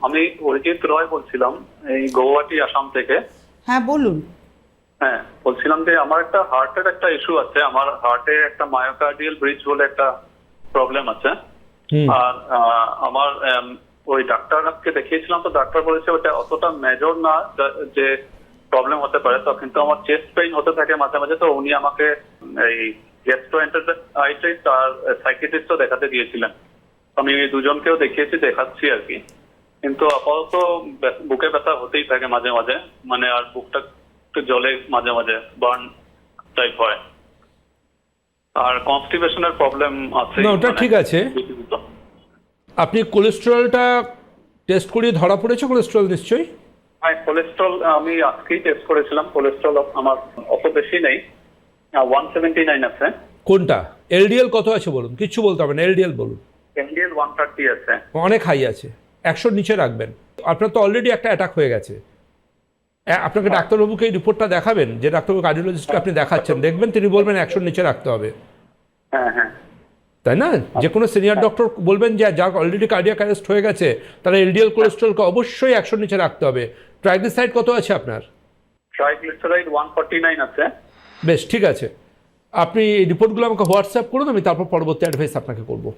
আমি অরিজিৎ রয় বলছিলাম, এই গৌহাটি আসাম থেকে। হ্যাঁ বলুন। হ্যাঁ, বলছিলাম যে আমার একটা হার্টের একটা ইস্যু আছে। আমার হার্টে একটা মায়োকার্ডিয়াল ব্রিজ বলে একটা প্রবলেম আছে। আর আমার ওই ডাক্তারকে দেখিয়েছিলাম, তো ডাক্তার বলেছে ওটা অতটা মেজর না যে প্রবলেম হতে পারে। তো কিন্তু আমার চেস্ট পেইন হতে থাকে মাঝে মাঝে, তো উনি আমাকে এই গ্যাস্ট্রোএন্টারাইটিস আর সাইকিয়াট্রিস্টও দেখাতে দিয়েছিলেন। আমি দুজনকেও দেখাচ্ছি আর কি। কিন্তু আপাতত বুকে ব্যথা হতেই থাকে মাঝে মাঝে, মানে আর বুকটা একটু জ্বলে মাঝে মাঝে, বার্ন টাইপ হয়। আর কনস্টিপেশনের প্রবলেম আছে। না, ওটা ঠিক আছে। আপনি কোলেস্টেরলটা টেস্ট করিয়ে ধরা পড়েছে কোলেস্টেরল নিশ্চয়ই? হ্যাঁ, কোলেস্ট্রল আমি আজকেই টেস্ট করেছিলাম। কোলেস্ট্রল আমার অত বেশি নেই, 179 আছে। কোনটা? এলডিএল কত আছে বলুন, কিচ্ছু বলতে হবে না, এলডিএল বলুন। এলডিএল 130 আছে। অনেক হাই আছে, 100-র নিচে রাখবেন। আপনার তো অলরেডি একটা অ্যাটাক হয়ে গেছে। আপনাকে ডাক্তারবাবুকে এই রিপোর্টটা দেখাবেন, যে ডাক্তারবাবু কার্ডিওলজিস্টকে আপনি দেখাচ্ছেন, দেখবেন তিনি বলবেন 100-র নিচে রাখতে হবে। হ্যাঁ হ্যাঁ, তাই না? যে কোনো সিনিয়র ডক্টর বলবেন যে যার অলরেডি কার্ডিয়াক অ্যারেস্ট হয়ে গেছে তারা এলডিএল কোলেস্টেরলকে অবশ্যই 100-র নিচে রাখতে হবে। ট্রাইগ্লিসারাইড কত আছে আপনার? ট্রাইগ্লিসারাইড 149 আছে। বেশ, ঠিক আছে। আপনি এই রিপোর্টগুলো আমাকে হোয়াটসঅ্যাপ করুন, আমি তারপর পরবর্তী অ্যাডভাইস আপনাকে করবো।